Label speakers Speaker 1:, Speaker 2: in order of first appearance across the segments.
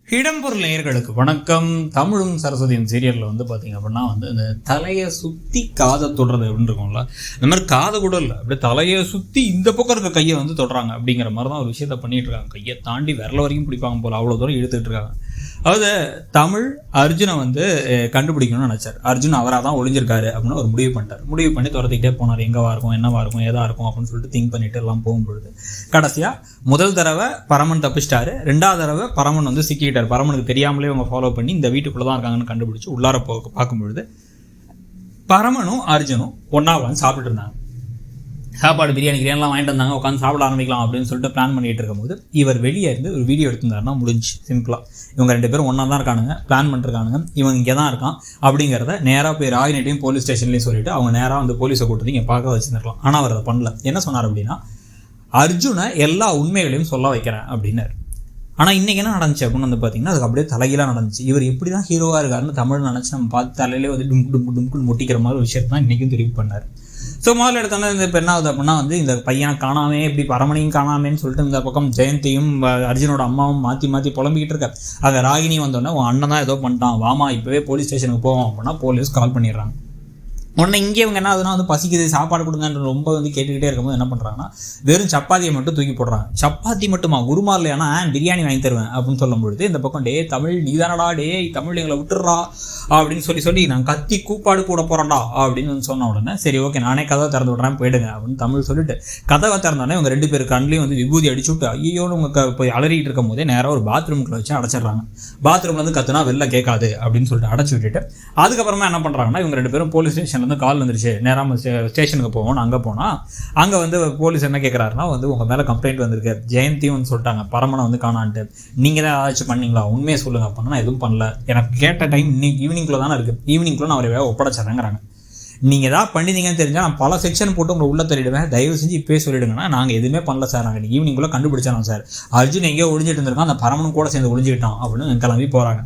Speaker 1: இடம்பொருள் நேயர்களுக்கு வணக்கம். தமிழும் சரஸ்வதியும் சீரியலில் வந்து பார்த்தீங்க அப்படின்னா வந்து இந்த தலையை சுற்றி காதை தொடுறது அப்படின்னு இருக்கும்ல, இந்த மாதிரி காதை கூட இல்லை, அப்படியே தலையை சுற்றி இந்த பக்கம் இருக்க கையை வந்து தொடுறாங்க அப்படிங்கிற மாதிரி தான் ஒரு விஷயத்த பண்ணிட்டு இருக்காங்க. கையை தாண்டி விரல வரைக்கும் பிடிப்பாங்க போல், அவ்வளோ தூரம் இழுத்துட்டு இருக்காங்க. அதாவது தமிழ் அர்ஜுனை வந்து கண்டுபிடிக்கணும்னு நினச்சார். அர்ஜுன் அவராக தான் ஒளிஞ்சிருக்காரு அப்படின்னு ஒரு முடிவு பண்ணிட்டார். முடிவு பண்ணி துரத்திக்கிட்டே போனார். எங்கவா இருக்கும், என்னவா இருக்கும், ஏதா இருக்கும் அப்படின்னு சொல்லிட்டு திங்க் பண்ணிட்டு எல்லாம் போகும்பொழுது கடைசியாக முதல் தடவை பரமன் தப்பிச்சிட்டாரு. ரெண்டாவது தடவை பரமன் வந்து சிக்கிட்டார். பரமனுக்கு தெரியாமலே அவங்க ஃபாலோ பண்ணி இந்த வீட்டுக்குள்ளே தான் இருக்காங்கன்னு கண்டுபிடிச்சி உள்ளார பார்க்கும்பொழுது பரமனும் அர்ஜுனும் ஒன்றா உட்காந்து சாப்பிட்டு இருந்தாங்க. சாப்பாடு பிரியாணிலாம் வாங்கிட்டு வந்தாங்க. உட்காந்து சாப்பிட ஆரம்பிக்கலாம் அப்படின்னு சொல்லிட்டு பிளான் பண்ணிட்டு இருக்கும்போது இவர் வெளியே இருந்து ஒரு வீடியோ எடுத்திருந்தாருன்னா முடிஞ்சு சிம்பிளாக. இவங்க ரெண்டு பேரும் ஒன்றா தான் இருக்கானுங்க, பிளான் பண்ணிருக்கானுங்க, இவங்க இங்கே தான் இருக்கான் அப்படிங்கிறத நேராக போய் ராகினிட்டையும் போலீஸ் ஸ்டேஷன்லேயும் சொல்லிட்டு அவங்க நேராக வந்து போலீஸை கூட்டு இங்கே பார்க்க வச்சுருக்கலாம். ஆனால் அவர் அதை பண்ணல. என்ன சொன்னார் அப்படின்னா, அர்ஜுனை எல்லா உண்மைகளையும் சொல்ல வைக்கிறேன் அப்படின்னாரு. ஆனால் இன்றைக்கி என்ன நடந்துச்சு அப்படின்னு வந்து பார்த்தீங்கன்னா அதுக்கு அப்படியே தலைகீழாக நடந்துச்சு. இவர் எப்படி தான் ஹீரோவாக இருக்காருன்னு தமிழ் நினச்சி நம்ம பார்த்து தலையிலே வந்து டும்குன்னு முட்டிக்கிற மாதிரி ஒரு விஷயத்தை தான் இன்றைக்கும் தெரிவு பண்ணார். ஸோ முதல்ல எடுத்தோன்னே இந்த இப்போ என்ன ஆகுது அப்படின்னா வந்து இந்த பையனை காணாமே, இப்படி பரமனையும் காணாமேன்னு சொல்லிட்டு இந்த பக்கம் ஜெயந்தியும் அர்ஜுனோட அம்மாவும் மாற்றி புலம்பிக்கிட்டு இருக்க. அதை ராகினி வந்தோடனே உன் அண்ணன் தான் ஏதோ பண்ணிட்டான், வாமா இப்போவே போலீஸ் ஸ்டேஷனுக்கு போவோம் அப்படின்னா போலீஸ் கால் பண்ணிடுறாங்க. உடனே இங்கே இவங்க என்ன ஆகுதுன்னா வந்து பசிக்குது சாப்பாடு கொடுங்கன்ற ரொம்ப வந்து கேட்டுக்கிட்டே இருக்கும்போது என்ன பண்ணுறாங்கன்னா வெறும் சப்பாத்தியை மட்டும் தூக்கி போடுறாங்க. சப்பாத்தி மட்டுமா, குருமா இல்லையானா பிரியாணி வாங்கி தருவேன் அப்படின்னு சொல்லும்பொழுது இந்த பக்கம் டே தமிழ் நீதானடா, டே தமிழ் எங்களை விட்டுறா அப்படின்னு சொல்லி நான் கத்தி கூப்பாடு கூட போகிறேன்டா அப்படின்னு சொன்ன உடனே சரி ஓகே நானே கதவை திறந்து விட்றேன் போயிடுங்க அப்படின்னு தமிழ் சொல்லிட்டு கதவை திறந்தோடனே இவங்க ரெண்டு பேர் கண்ணிலையும் வந்து விபூதி அடிச்சு விட்டு ஐயோன்னு உங்க போய் அலறிட்டு இருக்கும் போதே நேராக ஒரு பாத்ரூம்குள்ள வச்சு அடைச்சிடுறாங்க. பாத்ரூம்ல இருந்து கத்துனா வெளில கேட்காது அப்படின்னு சொல்லிட்டு அடைச்சி விட்டுட்டு அதுக்கப்புறமா என்ன பண்ணுறாங்கன்னா இவங்க ரெண்டு பேரும் போலீஸ் ஸ்டேஷன் வந்து கால் வந்துருச்சு, நேராக ஸ்டேஷனுக்கு போவோம். அங்கே போனால் அங்கே வந்து போலீஸ் என்ன கேட்குறாருன்னா வந்து உங்கள் மேலே கம்ப்ளைண்ட் வந்திருக்கு, ஜெயந்தியும் வந்து சொல்லிட்டாங்க பரமனை வந்து காணான்ட்டு, நீங்கள் தான் ஏதாச்சும் பண்ணீங்களா, உண்மையை சொல்லுங்கள் அப்படின்னா நான் எதுவும் பண்ணல, எனக்கு கேட்ட டைம் இன்னைக்கு ஈவினிங்குள்ளே தானே இருக்குது, ஈவினிங்குள்ளே நான் அவரை ஒப்படைச்சிடறேங்கிறாங்க. நீங்கள் ஏதாவது பண்ணிட்டீங்கன்னு தெரிஞ்சால் நான் பல செக்ஷன் போட்டு உங்களை உள்ளே தள்ளிடுவேன், தயவு செஞ்சு இப்போயே சொல்லிவிடுங்கன்னா நாங்கள் எதுவுமே பண்ணல சார், நாங்கள் ஈவினிங்குள்ளே கண்டுபிடிச்சானோம் சார், அர்ஜுன் எங்கேயோ ஒழிஞ்சிட்டு இருந்திருக்கான், அந்த பரமனும் கூட சேர்ந்து ஒழிஞ்சிக்கிட்டான் அப்படின்னு கிளம்பி போகிறாங்க.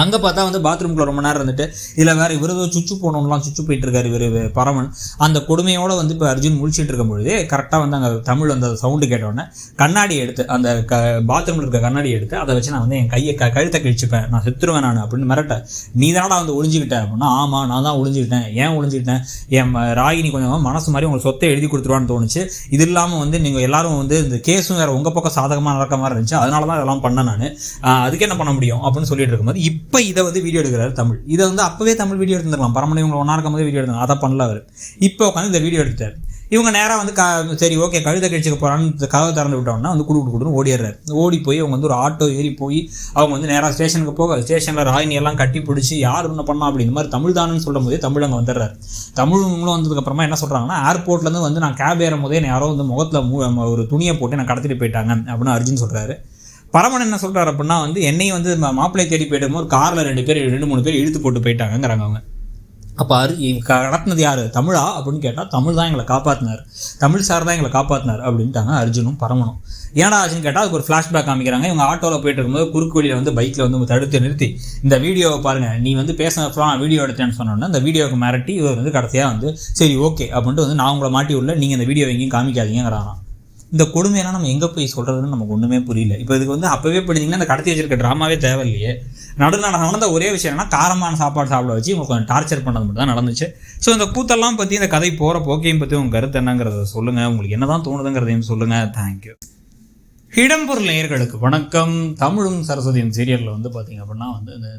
Speaker 1: அங்கே பார்த்தா வந்து பாத்ரூம்குள்ள ரொம்ப நேரம் இருந்துட்டு இதில் வேறு இவர் ஏதோ சுச்சு போனோம்லாம் சுச்சு போயிட்டு இருக்காரு இவர் பரமன். அந்த கொடுமையோடு வந்து இப்போ அர்ஜுன் முடிச்சுட்டு இருக்கும்பொழுது கரெக்டாக வந்து அங்கே தமிழ் அந்த சவுண்டு கேட்டோடனே கண்ணாடியை எடுத்து அந்த பாத்ரூமில் இருக்க கண்ணாடியை எடுத்து அதை வச்சு நான் வந்து என் கையை கழுத்தை கழிச்சுப்பேன், நான் செத்துருவேன் நான் அப்படின்னு மிரட்ட. நீ தானடா வந்து ஒழிஞ்சிக்கிட்டேன் அப்படின்னா ஆமாம் நான் தான் ஒழிஞ்சிக்கிட்டேன். ஏன் ஒழிஞ்சிக்கிட்டேன், என் ராகினி கொஞ்சம் மனசு மாதிரி உங்களுக்கு சொத்தை எழுதி கொடுத்துருவான்னு தோணுச்சு, இது இல்லாமல் வந்து நீங்கள் எல்லாரும் வந்து இந்த கேஸும் வேறு உங்கள் பக்கம் சாதகமாக நடக்க மாதிரி இருந்துச்சு, அதனால தான் இதெல்லாம் பண்ணேன் நான், அதுக்கு என்ன பண்ண முடியும் அப்படின்னு சொல்லிட்டு இருக்கும்போது இப்போ இதை வந்து வீடியோ எடுக்கிறாரு தமிழ். இதை வந்து அப்போவே தமிழ் வீடியோ எடுத்துருக்கலாம், பரமனை இவங்க ஒன்றா இருக்கும் போது வீடியோ எடுத்தாங்க, அதை பண்ணல அவர். இப்போ உட்காந்து இந்த வீடியோ எடுத்துட்டார். இவங்க நேராக வந்து சரி ஓகே கழுத கழிச்சுக்க போகிறான்னு கதவை திறந்து விட்டோம்னா வந்து குடுன்னு ஓடிடுறாரு. ஓடி போய் அவங்க வந்து ஒரு ஆட்டோ ஏறி போய் அவங்க வந்து நேராக ஸ்டேஷனுக்கு போக ஸ்டேஷனில் ராகினி எல்லாம் கட்டி பிடிச்சி யார் என்ன பண்ணா அப்படி இந்த மாதிரி தமிழ் தானுன்னு சொல்லும் போதே தமிழ் அங்கே வந்துடுறாரு. தமிழும் வந்ததுக்கப்புறமா என்ன சொல்கிறாங்கன்னா ஏர்போர்ட்லேருந்து வந்து நான் கேப் ஏறும் போதே யாரோ வந்து முகத்தில் ஒரு துணியை போட்டு நான் கடத்திட்டு போயிட்டாங்க அப்படின்னு அர்ஜுன் சொல்கிறாரு. பரமன் என்ன சொல்கிறார் அப்படின்னா வந்து என்னையும் வந்து மாப்பிள்ளை தேடி போயிடும்போது ஒரு காரில் 2-3 பேர் இழுத்து போட்டு போயிட்டாங்கிறாங்க அவங்க. அப்போ கடத்தினது யார், தமிழா அப்படின்னு கேட்டால் தமிழ் தான் எங்களை காப்பாற்றினார், தமிழ் சார் தான் எங்களை காப்பாற்றினார் அப்படின்ட்டாங்க அர்ஜுனும் பரமனும். ஏன்னா ஆச்சுன்னு கேட்டால் அதுக்கு ஒரு ஃப்ளாஷ்பேக் காமிக்கிறாங்க. இவங்க ஆட்டோவில் போயிட்டு இருக்கும்போது குறுக்கு வழியில் வந்து பைக்கில் வந்து தடுத்து நிறுத்தி இந்த வீடியோவை பாருங்கள், நீ வந்து பேசினப்போ நான் வீடியோ எடுத்தேன்னு சொன்னோன்னா அந்த வீடியோவுக்கு மிரட்டி இவர் வந்து கடைசியாக வந்து சரி ஓகே அப்படின்ட்டு வந்து நான் உங்களை மாட்டி உள்ள நீங்கள் இந்த வீடியோ எங்கேயும் காமிக்காதீங்கிறாங்க. இந்த கொடுமையெல்லாம் நம்ம எங்கே போய் சொல்கிறதுன்னு நமக்கு ஒன்றுமே புரியல. இப்போ இதுக்கு வந்து அப்போவே படிச்சிங்கன்னா அந்த கடத்தி வச்சிருக்க ட்ராமாவே தேவையில்லையே. நடந்த ஒரே விஷயம் என்னன்னா காரமான சாப்பாடு சாப்பிட வச்சு உங்களுக்கு கொஞ்சம் டார்ச்சர் பண்ணது மட்டும் தான் நடந்துச்சு. ஸோ இந்த கூத்தெல்லாம் பற்றி இந்த கதை போகிற போக்கையும் பற்றி உங்கள் கருத்து என்னங்கிறத சொல்லுங்கள், உங்களுக்கு என்ன தான் தோணுதுங்கிறதையும் சொல்லுங்கள். தேங்க்யூ. இடம்பொருள் நேயர்களுக்கு வணக்கம். தமிழும் சரஸ்வதியும் சீரியலில் வந்து பார்த்தீங்க அப்படின்னா வந்து இந்த